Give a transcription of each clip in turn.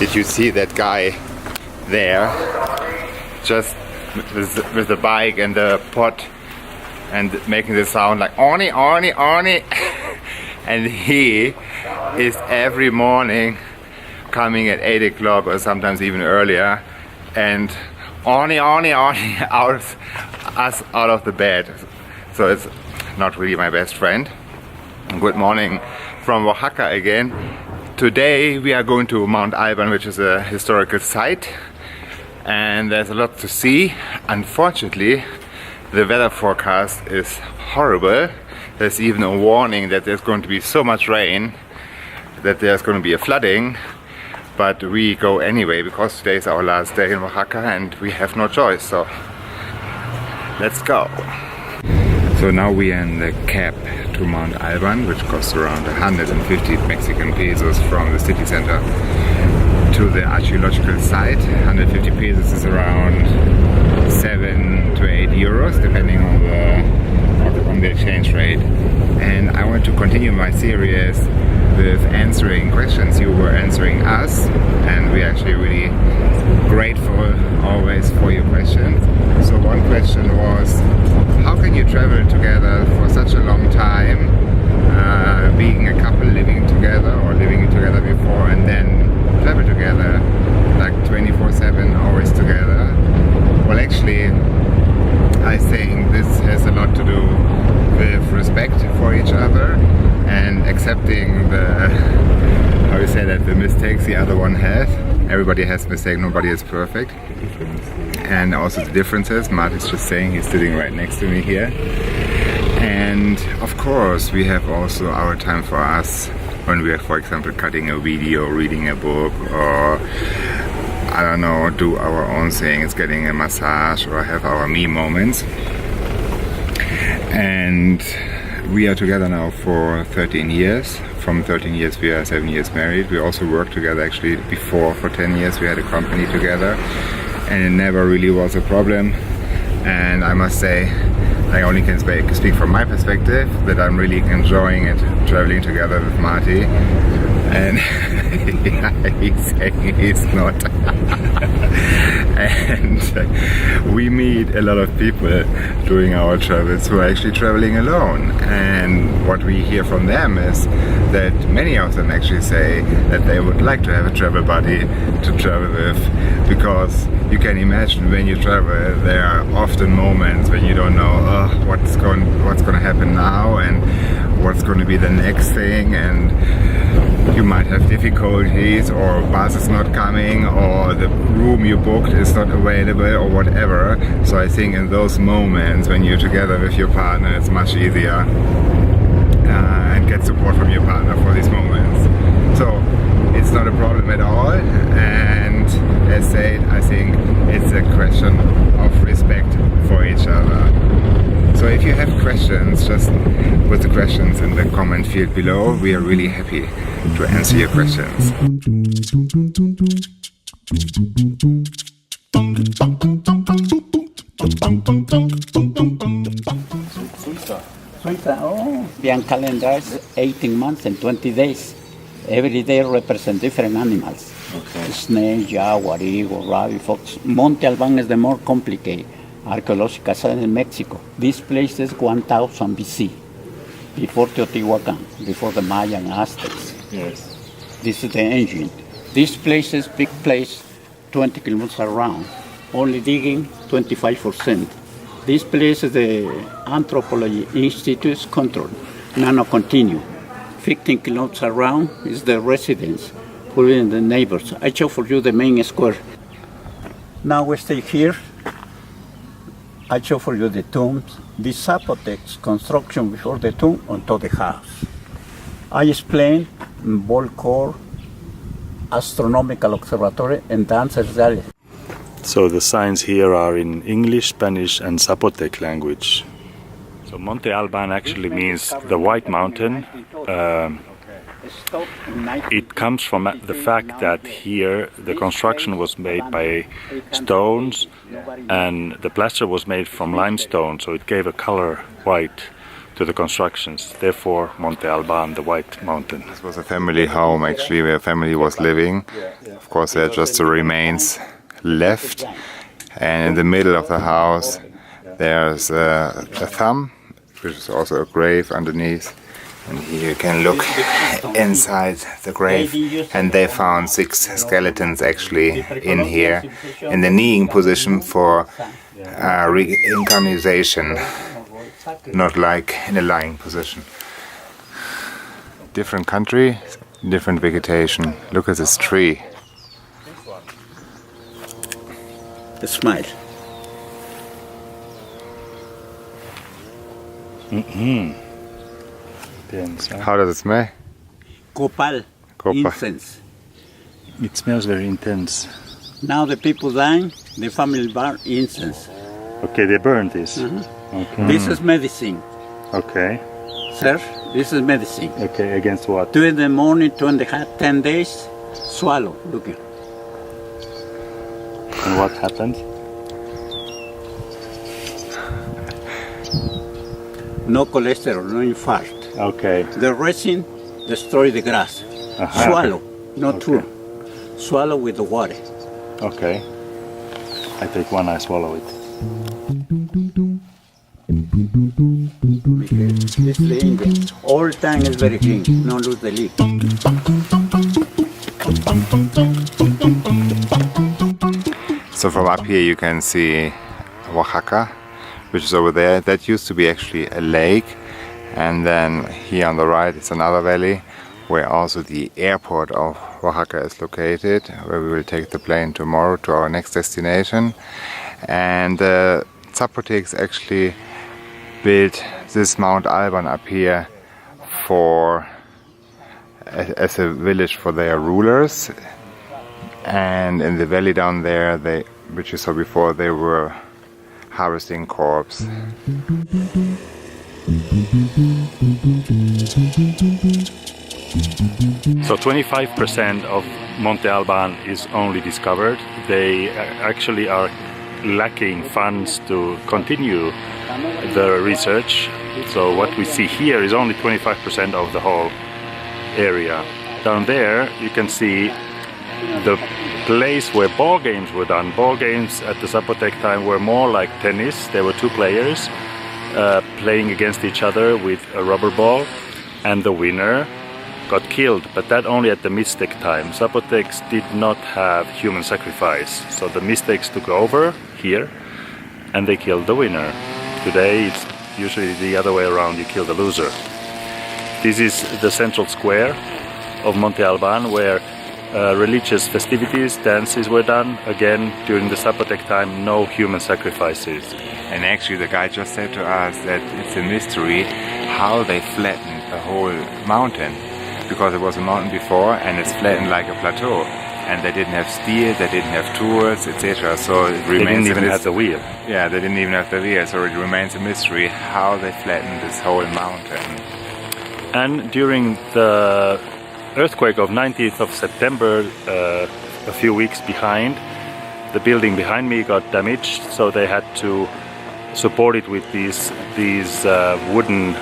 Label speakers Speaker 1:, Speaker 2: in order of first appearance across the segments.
Speaker 1: Did you see that guy there? Just with the bike and the pot and making the sound like Arnie, Arnie, Arnie. And he is every morning coming at 8 o'clock or sometimes even earlier and Arnie, Arnie, Arnie us out of the bed. So it's not really my best friend. Good morning from Oaxaca again. Today we are going to Monte Alban, which is a historical site, and there's a lot to see. Unfortunately, the weather forecast is horrible. There's even a warning that there's going to be so much rain that there's going to be a flooding, but we go anyway because today is our last day in Oaxaca and we have no choice, so let's go. So now we are in the cab to Monte Alban, which costs around 150 Mexican pesos from the city center to the archaeological site. 150 pesos is around 7 to 8 euros depending on the exchange rate. And I want to continue my series with answering questions. You were answering us, and we're actually really grateful always for your questions. So one question was, how can you travel together for such a long time, being a couple living together or living together before and then travel together like 24/7 always together? Well, actually I think this has a lot to do with respect for each other and accepting the mistakes the other one has. Everybody has mistakes, nobody is perfect. And also the differences. Marty's just saying, he's sitting right next to me here. And of course we have also our time for us when we are, for example, cutting a video, reading a book, or I don't know, do our own things, getting a massage, or have our me moments. And we are together now for 13 years. From 13 years we are 7 years married. We also worked together actually before. For 10 years we had a company together, and it never really was a problem. And I must say, I only can speak from my perspective, that I'm really enjoying it, traveling together with Marty. And yeah, he's saying he's not. And we meet a lot of people during our travels who are actually traveling alone. And what we hear from them is that many of them actually say that they would like to have a travel buddy to travel with, because you can imagine when you travel, there are often moments when you don't know what's going to happen now and what's going to be the next thing, and you might have difficulties, or bus is not coming, or the room you booked is not available, or whatever. So I think in those moments when you're together with your partner, it's much easier and get support from your partner for these moments. So it's not a problem at all, and as said, I think it's a question of respect for each other. So if you have questions, just put the questions in the comment field below. We are really happy to answer your questions.
Speaker 2: Suiza, the calendar is 18 months and 20 days. Every day represents different animals. Okay. Snake, jaguar, eagle, rabbit, fox. Monte Alban is the more complicated archaeological site in Mexico. This place is 1000 BC, before Teotihuacan, before the Maya and Aztecs.
Speaker 3: Yes.
Speaker 2: This is the engine. This place is big place, 20 kilometers around. Only digging 25%. This place is the Anthropology Institute's control. Nano continue. 15 kilometers around is the residence, including the neighbors. I show for you the main square. Now we stay here. I show for you the tombs, the Zapotec construction before the tomb onto the house. I explain ball core, astronomical observatory, and dancers alley.
Speaker 3: So the signs here are in English, Spanish, and Zapotec language. So Monte Alban actually means the White Mountain. It comes from the fact that here the construction was made by stones and the plaster was made from limestone, so it gave a color white. to the constructions. Therefore, Monte Alban, the White Mountain.
Speaker 1: This was a family home actually, where family was living. Of course, there are just the remains left. And in the middle of the house, there's a thumb, which is also a grave underneath. And here you can look inside the grave, and they found 6 skeletons actually in here, in the kneeling position for reincarnation, not like in a lying position. Different country, different vegetation. Look at this tree.
Speaker 2: A smile.
Speaker 1: How does it smell?
Speaker 2: Copal,
Speaker 1: Copal.
Speaker 2: incense.
Speaker 3: It smells very intense.
Speaker 2: Now the people dying, the family burn incense.
Speaker 3: Okay, they burned this. Okay.
Speaker 2: This is medicine,
Speaker 3: Okay.
Speaker 2: sir. This is medicine.
Speaker 3: Okay, against what?
Speaker 2: 2 in the morning, 2 and a half, 10 days, swallow. Look here.
Speaker 3: And what happened?
Speaker 2: No cholesterol, no infarct.
Speaker 3: Okay.
Speaker 2: The resin destroy the grass.
Speaker 3: Aha.
Speaker 2: Swallow, not
Speaker 3: Okay.
Speaker 2: two. Swallow with the water.
Speaker 3: Okay. I take one, I swallow it.
Speaker 2: Because this the English. All time is very clean. No lose the leak.
Speaker 1: So from up here you can see Oaxaca, which is over there. That used to be actually a lake. And then here on the right is another valley where also the airport of Oaxaca is located, where we will take the plane tomorrow to our next destination. And Zapotecs actually built this Mount Alban up here for as a village for their rulers. And in the valley down there, which you saw before, they were harvesting crops.
Speaker 3: So 25% of Monte Alban is only discovered. They actually are lacking funds to continue the research. So what we see here is only 25% of the whole area. Down there you can see the place where ball games were done. Ball games at the Zapotec time were more like tennis. There were 2 players playing against each other with a rubber ball, and the winner got killed, but that only at the Mistec time. Zapotecs did not have human sacrifice, so the Mistecs took over here and they killed the winner. Today it's usually the other way around, you kill the loser. This is the central square of Monte Alban, where religious festivities, dances were done. Again, during the Zapotec time, no human sacrifices.
Speaker 1: And actually the guy just said to us that it's a mystery how they flattened the whole mountain, because it was a mountain before and it's flattened like a plateau, and they didn't have steel, they didn't have tools, etc. So it remains.
Speaker 3: They didn't even have the wheel.
Speaker 1: Yeah, they didn't even have the wheel, so it remains a mystery how they flattened this whole mountain.
Speaker 3: And during the earthquake of 19th of September, a few weeks behind, the building behind me got damaged, so they had to support it with these wooden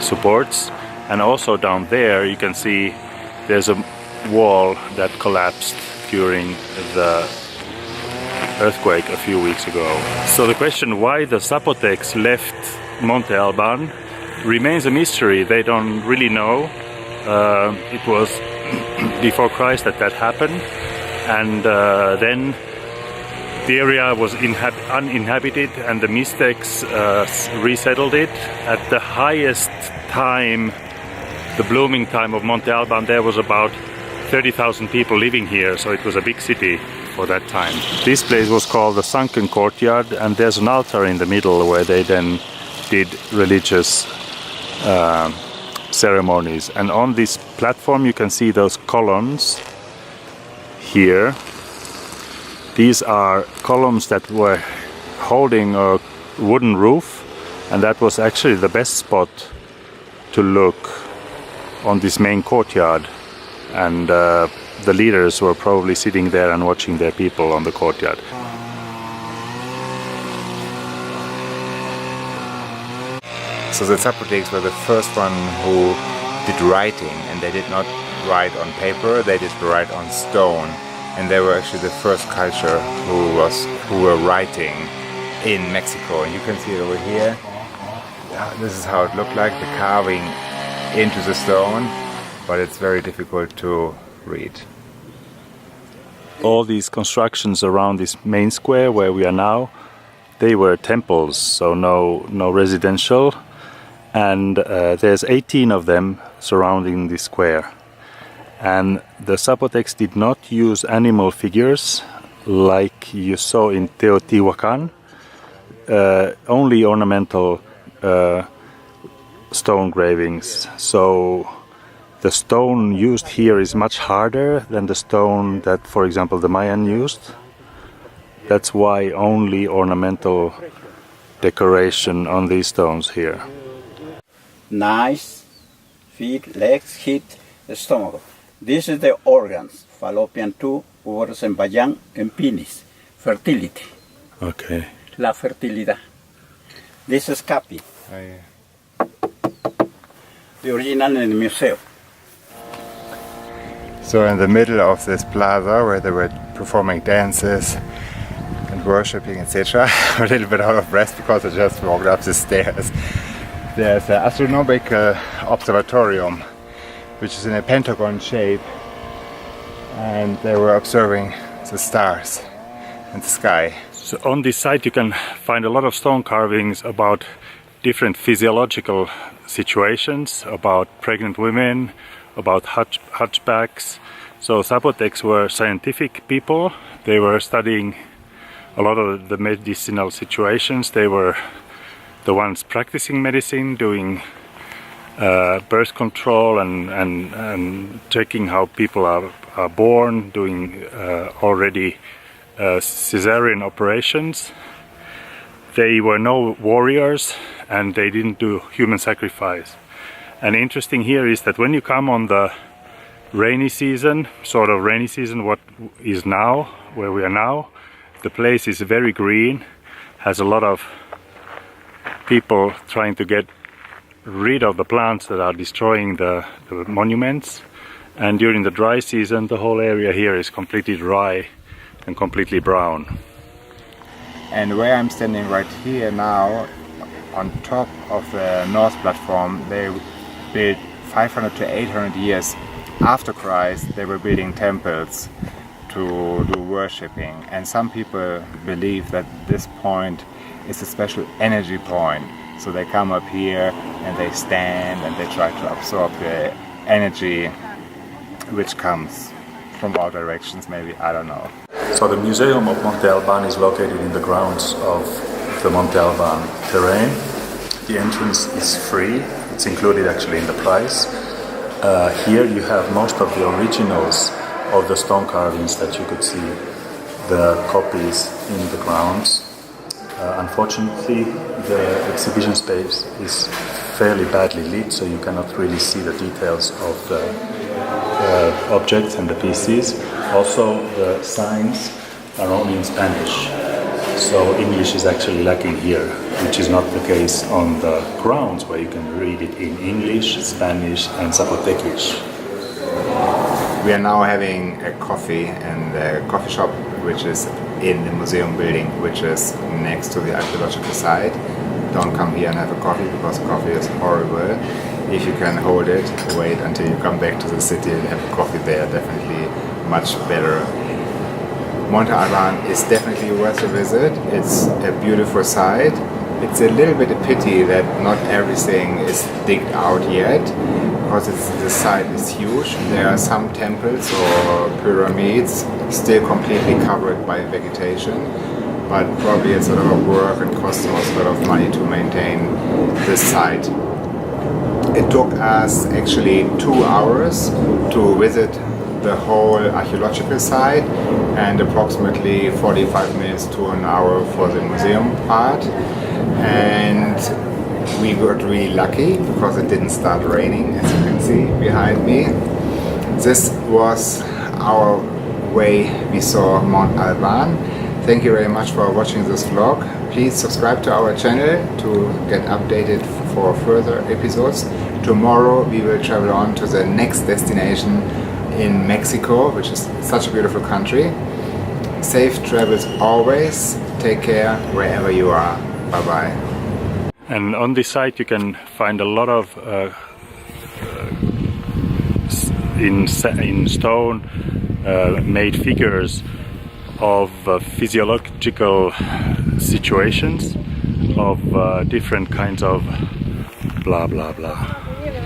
Speaker 3: supports. And also down there you can see there's a wall that collapsed during the earthquake a few weeks ago. So the question why the Zapotecs left Monte Alban remains a mystery. They don't really know. It was before Christ that happened, and then the area was uninhabited, and the Mistecs resettled it. At the highest time, the blooming time of Monte Alban, there was about 30,000 people living here, so it was a big city for that time. This place was called the Sunken Courtyard, and there's an altar in the middle where they then did religious ceremonies. And on this platform you can see those columns here. These are columns that were holding a wooden roof, and that was actually the best spot to look on this main courtyard. And the leaders were probably sitting there and watching their people on the courtyard.
Speaker 1: So the Zapotecs were the first one who did writing, and they did not write on paper, they did write on stone. And they were actually the first culture who were writing in Mexico. And you can see it over here. This is how it looked like, the carving into the stone, but it's very difficult to read.
Speaker 3: All these constructions around this main square where we are now, they were temples, so no residential, and there's 18 of them surrounding this square. And the Zapotecs did not use animal figures like you saw in Teotihuacan, only ornamental stone engravings. So the stone used here is much harder than the stone that, for example, the Mayan used. That's why only ornamental decoration on these stones here.
Speaker 2: Nice, feet, legs, head, stomach. This is the organs, fallopian tube, uterus and vagina, and penis. Fertility.
Speaker 3: Okay.
Speaker 2: La fertilidad. This is capi.
Speaker 1: Oh, yeah.
Speaker 2: The original in the museum.
Speaker 1: So in the middle of this plaza where they were performing dances and worshipping, etc. I'm a little bit out of breath because I just walked up the stairs. There's an astronomical observatorium, which is in a pentagon shape, and they were observing the stars and the sky.
Speaker 3: So on this site you can find a lot of stone carvings about different physiological situations, about pregnant women, about hunchbacks. So Zapotecs were scientific people. They were studying a lot of the medicinal situations. They were the ones practicing medicine, doing birth control and checking how people are born, doing already cesarean operations. They were no warriors and they didn't do human sacrifice. And interesting here is that when you come on the rainy season, sort of rainy season, what is now, where we are now, the place is very green, has a lot of people trying to get rid of the plants that are destroying the monuments. And during the dry season, the whole area here is completely dry and completely brown.
Speaker 1: And where I'm standing right here now, on top of the north platform, they built 500 to 800 years after Christ. They were building temples to do worshipping, and some people believe that this point is a special energy point. So they come up here and they stand and they try to absorb the energy which comes from all directions, maybe, I don't know.
Speaker 3: So the Museum of Monte Alban is located in the grounds of the Monte Alban terrain. The entrance is free, it's included actually in the price. Here you have most of the originals of the stone carvings that you could see, the copies in the grounds. Unfortunately, the exhibition space is fairly badly lit, so you cannot really see the details of the objects and the pieces. Also, the signs are only in Spanish, so English is actually lacking here, which is not the case on the grounds where you can read it in English, Spanish and Zapotekish.
Speaker 1: We are now having a coffee in the coffee shop, which is in the museum building, which is next to the archaeological site. Don't come here and have a coffee because coffee is horrible. If you can hold it, wait until you come back to the city and have a coffee there, definitely much better. Monte Alban is definitely worth a visit. It's a beautiful site. It's a little bit a pity that not everything is digged out yet, because the site is huge. There are some temples or pyramids still completely covered by vegetation, but probably it's a lot of work and costs us a lot of money to maintain this site. It took us actually 2 hours to visit the whole archaeological site and approximately 45 minutes to an hour for the museum part. And we got really lucky because it didn't start raining, as you can see behind me. This was our way we saw Mount Alban. Thank you very much for watching this vlog. Please subscribe to our channel to get updated for further episodes. Tomorrow we will travel on to the next destination in Mexico, which is such a beautiful country. Safe travels always. Take care wherever you are. Bye bye.
Speaker 3: And on this site you can find a lot of in stone made figures of physiological situations of different kinds of blah blah blah.